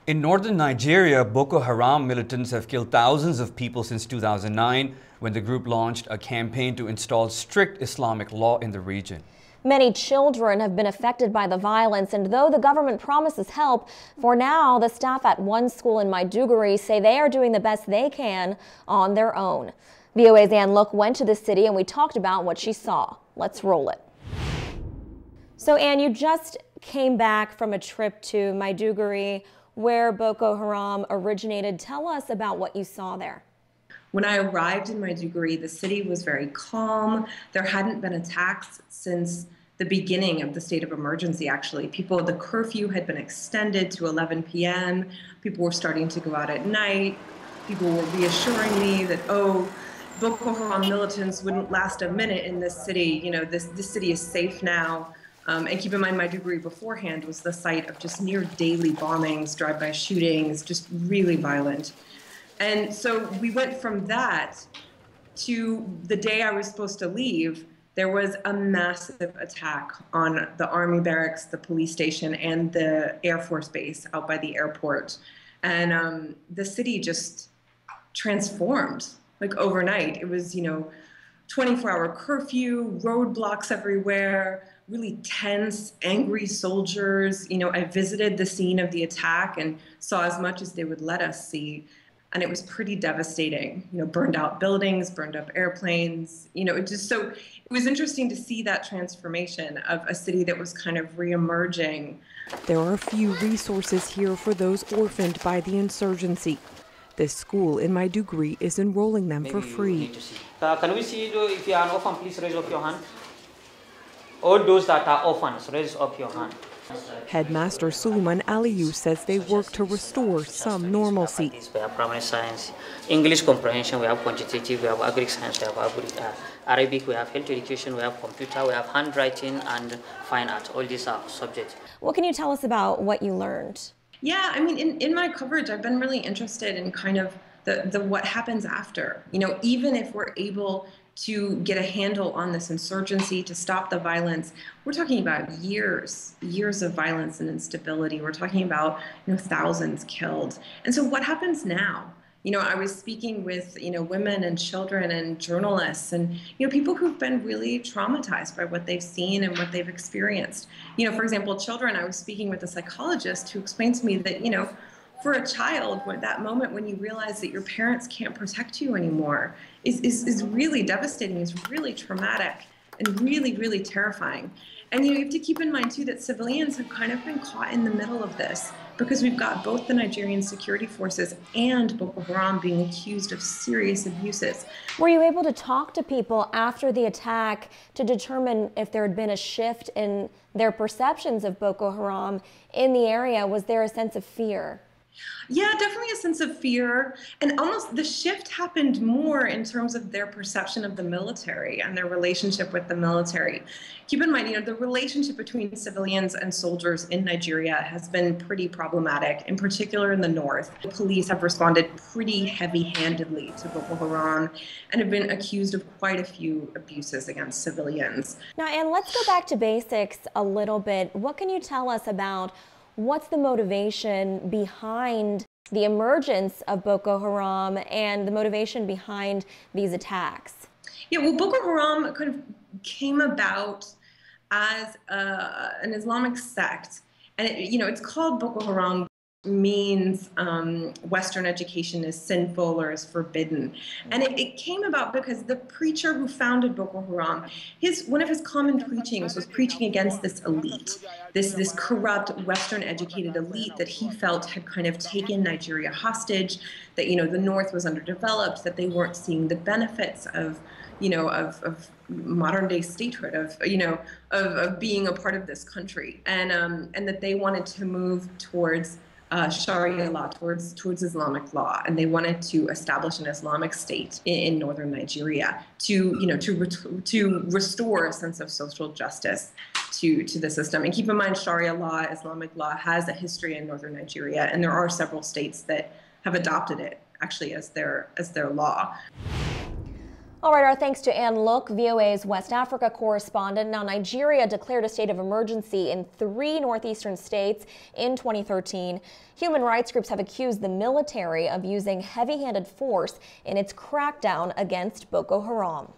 In northern Nigeria, Boko Haram militants have killed thousands of people since 2009 when the group launched a campaign to install strict Islamic law in the region. Many children have been affected by the violence, and though the government promises help, for now, the staff at one school in Maiduguri say they are doing the best they can on their own. VOA's Ann Look went to the city and we talked about what she saw. Let's roll it. So Ann, you just came back from a trip to Maiduguri where Boko Haram originated. Tell us about what you saw there. When I arrived in Maiduguri, the city was very calm. There hadn't been attacks since the beginning of the state of emergency, actually. The curfew had been extended to 11 p.m. People were starting to go out at night. People were reassuring me that, oh, Boko Haram militants wouldn't last a minute in this city. You know, this city is safe now. And keep in mind, Maiduguri beforehand was the site of just near daily bombings, drive-by shootings, just really violent. And so we went from that to the day I was supposed to leave. There was a massive attack on the army barracks, the police station, and the Air Force base out by the airport. And the city just transformed, like overnight. It was, 24-hour curfew, roadblocks everywhere, really tense, angry soldiers. I visited the scene of the attack and saw as much as they would let us see. And it was pretty devastating, burned out buildings, burned up airplanes, it was interesting to see that transformation of a city that was kind of reemerging. There are few resources here for those orphaned by the insurgency. This school in Maiduguri is enrolling them for free. Can we see if you are an orphan, please raise up your hand. All those that are orphans, raise up your hand. Headmaster Suleiman Aliyu says they work to restore some normalcy. We have primary science, English comprehension, we have quantitative, we have agri science, we have Arabic, we have health education, we have computer, we have handwriting and fine art. All these are subjects. What can you tell us about what you learned? Yeah, I mean, in my coverage, I've been really interested in kind of the what happens after. Even if we're able to get a handle on this insurgency, to stop the violence, we're talking about years of violence and instability. We're talking about, thousands killed. And so what happens now? I was speaking with, women and children and journalists and, people who've been really traumatized by what they've seen and what they've experienced. For example, children, I was speaking with a psychologist who explained to me that, for a child, that moment when you realize that your parents can't protect you anymore is really devastating, is really traumatic, and really, really terrifying. And you have to keep in mind, too, that civilians have kind of been caught in the middle of this because we've got both the Nigerian security forces and Boko Haram being accused of serious abuses. Were you able to talk to people after the attack to determine if there had been a shift in their perceptions of Boko Haram in the area? Was there a sense of fear? Yeah, definitely a sense of fear. And almost the shift happened more in terms of their perception of the military and their relationship with the military. Keep in mind, the relationship between civilians and soldiers in Nigeria has been pretty problematic, in particular in the north. The police have responded pretty heavy-handedly to Boko Haram and have been accused of quite a few abuses against civilians. Now, Ann, let's go back to basics a little bit. What can you tell us about what's the motivation behind the emergence of Boko Haram and the motivation behind these attacks? Yeah, well, Boko Haram kind of came about as an Islamic sect. And, it's called Boko Haram means Western education is sinful or is forbidden. And it came about because the preacher who founded Boko Haram, one of his common preachings was preaching against this elite, this corrupt Western educated elite that he felt had kind of taken Nigeria hostage, that, the North was underdeveloped, that they weren't seeing the benefits of modern day statehood, of being a part of this country, and that they wanted to move towards Sharia law, towards Islamic law, and they wanted to establish an Islamic state in northern Nigeria to restore a sense of social justice to the system. And keep in mind, Sharia law, Islamic law, has a history in northern Nigeria, and there are several states that have adopted it actually as their law. All right, our thanks to Ann Look, VOA's West Africa correspondent. Now, Nigeria declared a state of emergency in 3 northeastern states in 2013. Human rights groups have accused the military of using heavy-handed force in its crackdown against Boko Haram.